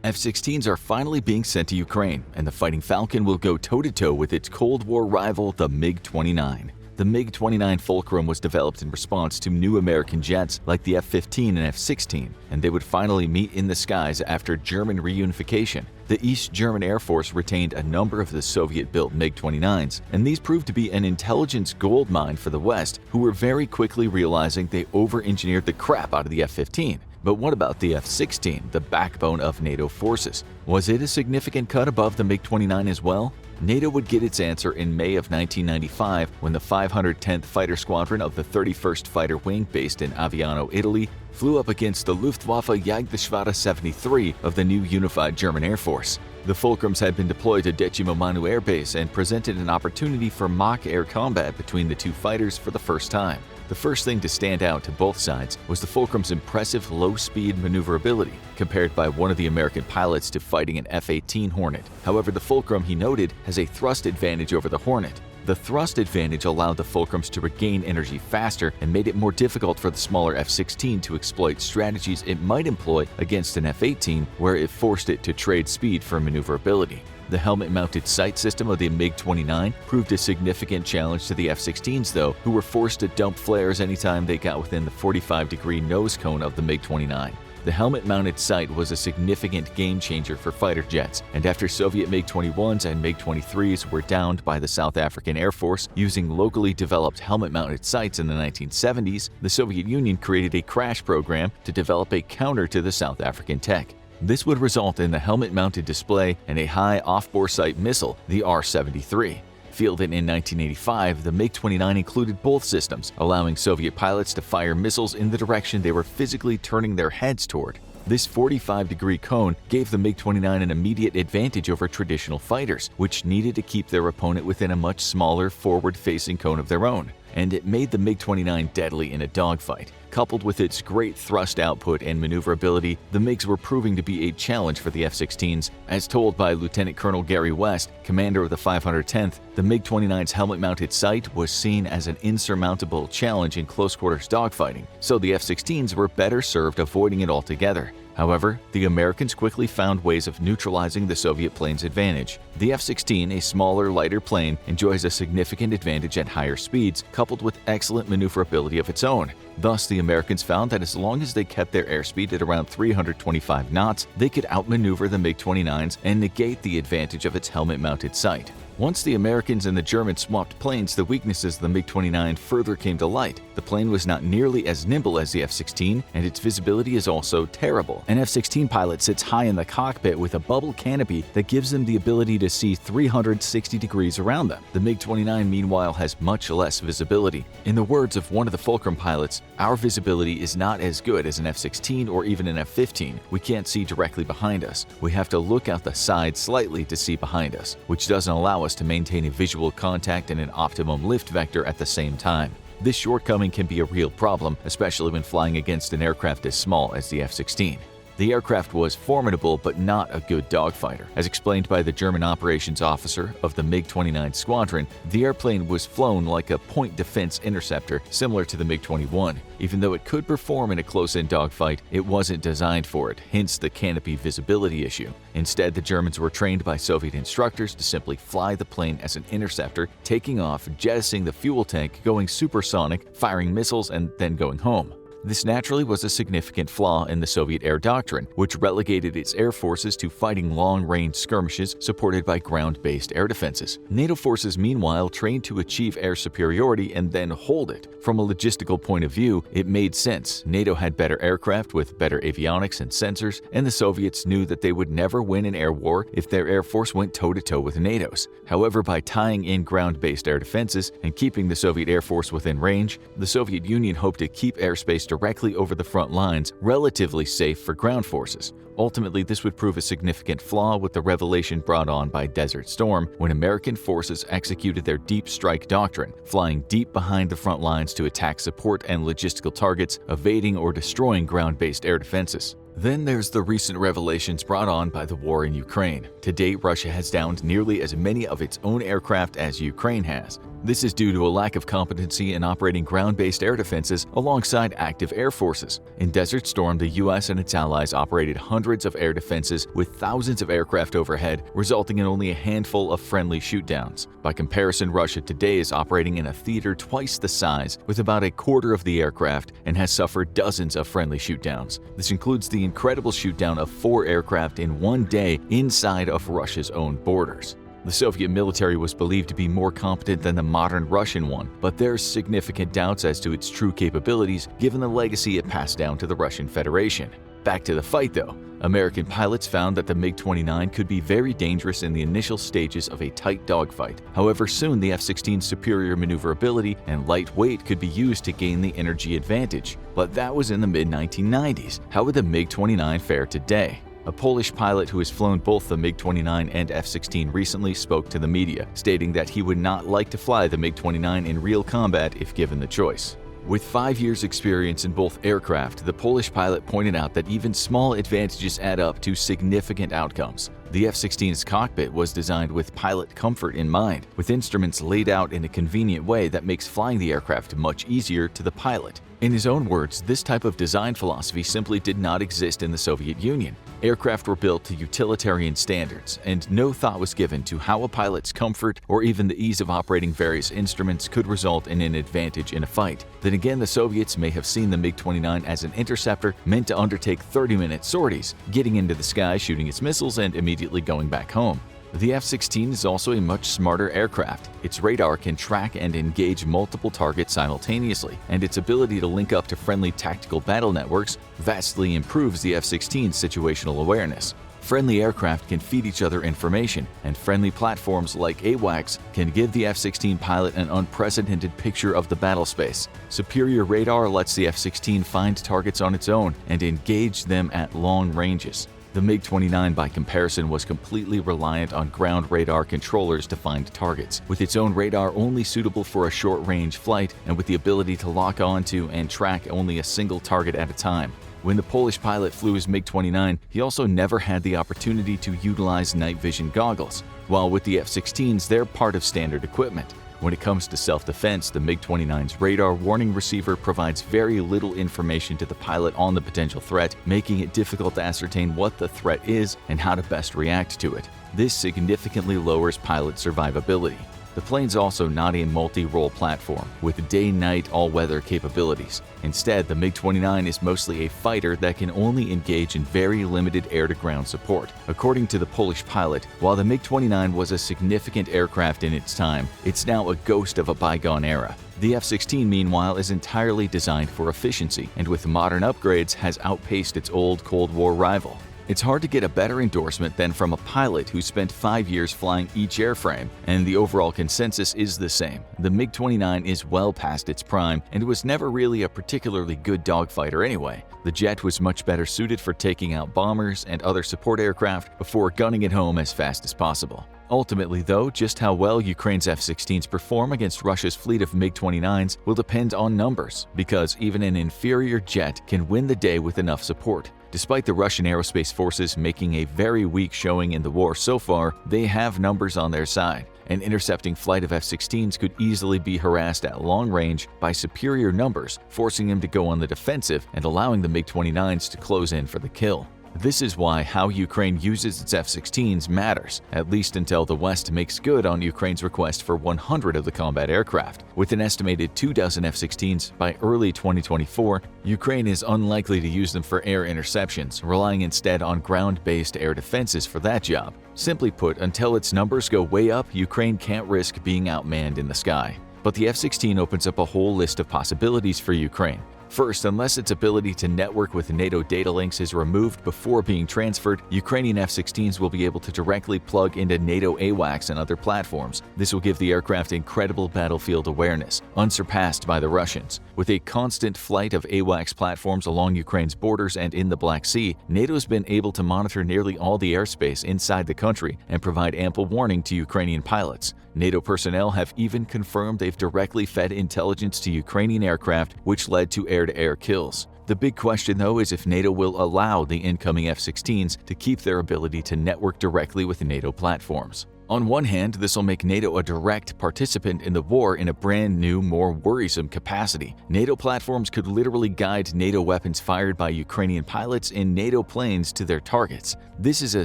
F-16s are finally being sent to Ukraine, and the Fighting Falcon will go toe-to-toe with its Cold War rival, the MiG-29. The MiG-29 Fulcrum was developed in response to new American jets like the F-15 and F-16, and they would finally meet in the skies after German reunification. The East German Air Force retained a number of the Soviet-built MiG-29s, and these proved to be an intelligence goldmine for the West, who were very quickly realizing they over-engineered the crap out of the F-15. But what about the F-16, the backbone of NATO forces? Was it a significant cut above the MiG-29 as well? NATO would get its answer in May of 1995 when the 510th Fighter Squadron of the 31st Fighter Wing based in Aviano, Italy, flew up against the Luftwaffe Jagdgeschwader 73 of the new unified German Air Force. The Fulcrums had been deployed to Decimo Manu Air Base and presented an opportunity for mock air combat between the two fighters for the first time. The first thing to stand out to both sides was the Fulcrum's impressive low-speed maneuverability, compared by one of the American pilots to fighting an F-18 Hornet. However, the Fulcrum, he noted, has a thrust advantage over the Hornet. The thrust advantage allowed the Fulcrums to regain energy faster and made it more difficult for the smaller F-16 to exploit strategies it might employ against an F-18, where it forced it to trade speed for maneuverability. The helmet-mounted sight system of the MiG-29 proved a significant challenge to the F-16s though, who were forced to dump flares anytime they got within the 45-degree nose cone of the MiG-29. The helmet-mounted sight was a significant game-changer for fighter jets, and after Soviet MiG-21s and MiG-23s were downed by the South African Air Force using locally developed helmet-mounted sights in the 1970s, the Soviet Union created a crash program to develop a counter to the South African tech. This would result in the helmet-mounted display and a high off-bore sight missile, the R-73. Fielded in 1985, the MiG-29 included both systems, allowing Soviet pilots to fire missiles in the direction they were physically turning their heads toward. This 45-degree cone gave the MiG-29 an immediate advantage over traditional fighters, which needed to keep their opponent within a much smaller forward-facing cone of their own. And it made the MiG-29 deadly in a dogfight. Coupled with its great thrust output and maneuverability, the MiGs were proving to be a challenge for the F-16s. As told by Lieutenant Colonel Gary West, commander of the 510th, the MiG-29's helmet-mounted sight was seen as an insurmountable challenge in close-quarters dogfighting, so the F-16s were better served avoiding it altogether. However, the Americans quickly found ways of neutralizing the Soviet plane's advantage. The F-16, a smaller, lighter plane, enjoys a significant advantage at higher speeds, coupled with excellent maneuverability of its own. Thus, the Americans found that as long as they kept their airspeed at around 325 knots, they could outmaneuver the MiG-29s and negate the advantage of its helmet-mounted sight. Once the Americans and the Germans swapped planes, the weaknesses of the MiG-29 further came to light. The plane was not nearly as nimble as the F-16, and its visibility is also terrible. An F-16 pilot sits high in the cockpit with a bubble canopy that gives them the ability to see 360 degrees around them. The MiG-29, meanwhile, has much less visibility. In the words of one of the Fulcrum pilots, "Our visibility is not as good as an F-16 or even an F-15. We can't see directly behind us. We have to look out the side slightly to see behind us, which doesn't allow us to maintain a visual contact and an optimum lift vector at the same time." This shortcoming can be a real problem, especially when flying against an aircraft as small as the F-16. The aircraft was formidable but not a good dogfighter. As explained by the German operations officer of the MiG-29 squadron, the airplane was flown like a point defense interceptor similar to the MiG-21. Even though it could perform in a close-in dogfight, it wasn't designed for it, hence the canopy visibility issue. Instead, the Germans were trained by Soviet instructors to simply fly the plane as an interceptor, taking off, jettisoning the fuel tank, going supersonic, firing missiles, and then going home. This naturally was a significant flaw in the Soviet air doctrine, which relegated its air forces to fighting long-range skirmishes supported by ground-based air defenses. NATO forces, meanwhile, trained to achieve air superiority and then hold it. From a logistical point of view, it made sense. NATO had better aircraft with better avionics and sensors, and the Soviets knew that they would never win an air war if their air force went toe-to-toe with NATO's. However, by tying in ground-based air defenses and keeping the Soviet air force within range, the Soviet Union hoped to keep airspace directly over the front lines relatively safe for ground forces. Ultimately, this would prove a significant flaw with the revelation brought on by Desert Storm when American forces executed their deep strike doctrine, flying deep behind the front lines to attack support and logistical targets, evading or destroying ground-based air defenses. Then there's the recent revelations brought on by the war in Ukraine. To date, Russia has downed nearly as many of its own aircraft as Ukraine has. This is due to a lack of competency in operating ground-based air defenses alongside active air forces. In Desert Storm, the US and its allies operated hundreds of air defenses with thousands of aircraft overhead, resulting in only a handful of friendly shootdowns. By comparison, Russia today is operating in a theater twice the size with about a quarter of the aircraft and has suffered dozens of friendly shootdowns. This includes the incredible shootdown of 4 aircraft in one day inside of Russia's own borders. The Soviet military was believed to be more competent than the modern Russian one, but there's significant doubts as to its true capabilities given the legacy it passed down to the Russian Federation. Back to the fight though. American pilots found that the MiG-29 could be very dangerous in the initial stages of a tight dogfight. However, soon the F-16's superior maneuverability and light weight could be used to gain the energy advantage. But that was in the mid-1990s. How would the MiG-29 fare today? A Polish pilot who has flown both the MiG-29 and F-16 recently spoke to the media, stating that he would not like to fly the MiG-29 in real combat if given the choice. With 5 years' experience in both aircraft, the Polish pilot pointed out that even small advantages add up to significant outcomes. The F-16's cockpit was designed with pilot comfort in mind, with instruments laid out in a convenient way that makes flying the aircraft much easier to the pilot. In his own words, this type of design philosophy simply did not exist in the Soviet Union. Aircraft were built to utilitarian standards, and no thought was given to how a pilot's comfort or even the ease of operating various instruments could result in an advantage in a fight. Then again, the Soviets may have seen the MiG-29 as an interceptor meant to undertake 30-minute sorties, getting into the sky, shooting its missiles, and immediately going back home. The F-16 is also a much smarter aircraft. Its radar can track and engage multiple targets simultaneously, and its ability to link up to friendly tactical battle networks vastly improves the F-16's situational awareness. Friendly aircraft can feed each other information, and friendly platforms like AWACS can give the F-16 pilot an unprecedented picture of the battle space. Superior radar lets the F-16 find targets on its own and engage them at long ranges. The MiG-29, by comparison, was completely reliant on ground radar controllers to find targets, with its own radar only suitable for a short-range flight and with the ability to lock onto and track only a single target at a time. When the Polish pilot flew his MiG-29, he also never had the opportunity to utilize night vision goggles, while with the F-16s, they're part of standard equipment. When it comes to self-defense, the MiG-29's radar warning receiver provides very little information to the pilot on the potential threat, making it difficult to ascertain what the threat is and how to best react to it. This significantly lowers pilot survivability. The plane's also not a multi-role platform with day-night all-weather capabilities. Instead, the MiG-29 is mostly a fighter that can only engage in very limited air-to-ground support. According to the Polish pilot, while the MiG-29 was a significant aircraft in its time, it's now a ghost of a bygone era. The F-16, meanwhile, is entirely designed for efficiency and with modern upgrades has outpaced its old Cold War rival. It's hard to get a better endorsement than from a pilot who spent 5 years flying each airframe, and the overall consensus is the same. The MiG-29 is well past its prime and was never really a particularly good dogfighter anyway. The jet was much better suited for taking out bombers and other support aircraft before gunning it home as fast as possible. Ultimately, though, just how well Ukraine's F-16s perform against Russia's fleet of MiG-29s will depend on numbers, because even an inferior jet can win the day with enough support. Despite the Russian aerospace forces making a very weak showing in the war so far, they have numbers on their side. An intercepting flight of F-16s could easily be harassed at long range by superior numbers, forcing them to go on the defensive and allowing the MiG-29s to close in for the kill. This is why how Ukraine uses its F-16s matters, at least until the West makes good on Ukraine's request for 100 of the combat aircraft. With an estimated 24 F-16s by early 2024, Ukraine is unlikely to use them for air interceptions, relying instead on ground-based air defenses for that job. Simply put, until its numbers go way up, Ukraine can't risk being outmanned in the sky. But the F-16 opens up a whole list of possibilities for Ukraine. First, unless its ability to network with NATO data links is removed before being transferred, Ukrainian F-16s will be able to directly plug into NATO AWACS and other platforms. This will give the aircraft incredible battlefield awareness, unsurpassed by the Russians. With a constant flight of AWACS platforms along Ukraine's borders and in the Black Sea, NATO's been able to monitor nearly all the airspace inside the country and provide ample warning to Ukrainian pilots. NATO personnel have even confirmed they've directly fed intelligence to Ukrainian aircraft, which led to air-to-air kills. The big question, though, is if NATO will allow the incoming F-16s to keep their ability to network directly with NATO platforms. On one hand, this will make NATO a direct participant in the war in a brand new, more worrisome capacity. NATO platforms could literally guide NATO weapons fired by Ukrainian pilots in NATO planes to their targets. This is a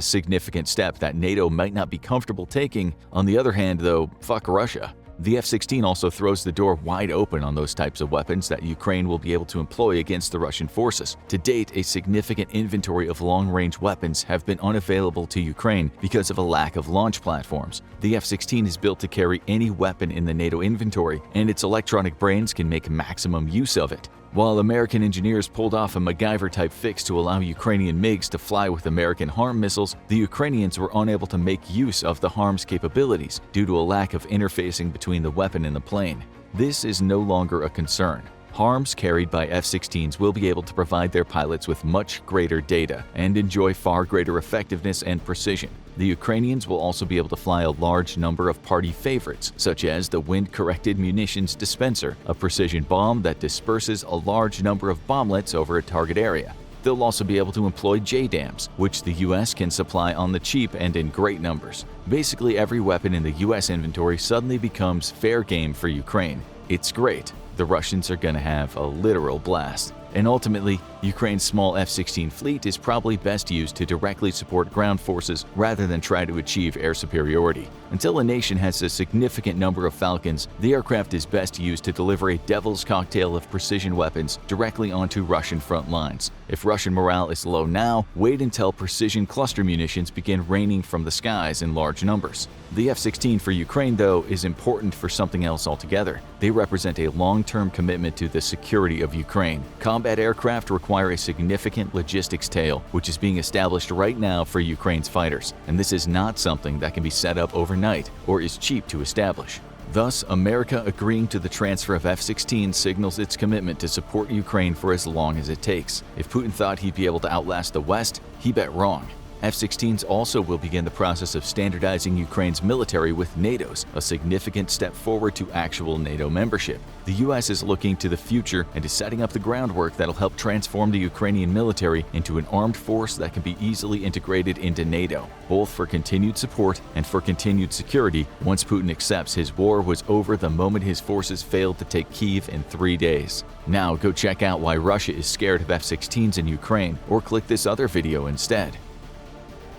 significant step that NATO might not be comfortable taking. On the other hand, though, fuck Russia. The F-16 also throws the door wide open on those types of weapons that Ukraine will be able to employ against the Russian forces. To date, a significant inventory of long-range weapons have been unavailable to Ukraine because of a lack of launch platforms. The F-16 is built to carry any weapon in the NATO inventory, and its electronic brains can make maximum use of it. While American engineers pulled off a MacGyver-type fix to allow Ukrainian MiGs to fly with American HARM missiles, the Ukrainians were unable to make use of the HARM's capabilities due to a lack of interfacing between the weapon and the plane. This is no longer a concern. HARMs carried by F-16s will be able to provide their pilots with much greater data and enjoy far greater effectiveness and precision. The Ukrainians will also be able to fly a large number of party favorites, such as the Wind-Corrected Munitions Dispenser, a precision bomb that disperses a large number of bomblets over a target area. They'll also be able to employ JDAMs, which the US can supply on the cheap and in great numbers. Basically, every weapon in the US inventory suddenly becomes fair game for Ukraine. It's great. The Russians are going to have a literal blast. And ultimately, Ukraine's small F-16 fleet is probably best used to directly support ground forces rather than try to achieve air superiority. Until a nation has a significant number of Falcons, the aircraft is best used to deliver a devil's cocktail of precision weapons directly onto Russian front lines. If Russian morale is low now, wait until precision cluster munitions begin raining from the skies in large numbers. The F-16 for Ukraine, though, is important for something else altogether. They represent a long-term commitment to the security of Ukraine. Combat aircraft require a significant logistics tail, which is being established right now for Ukraine's fighters, and this is not something that can be set up overnight or is cheap to establish. Thus, America agreeing to the transfer of F-16 signals its commitment to support Ukraine for as long as it takes. If Putin thought he'd be able to outlast the West, he bet wrong. F-16s also will begin the process of standardizing Ukraine's military with NATO's, a significant step forward to actual NATO membership. The US is looking to the future and is setting up the groundwork that'll help transform the Ukrainian military into an armed force that can be easily integrated into NATO, both for continued support and for continued security once Putin accepts his war was over the moment his forces failed to take Kyiv in 3 days. Now go check out why Russia is scared of F-16s in Ukraine, or click this other video instead.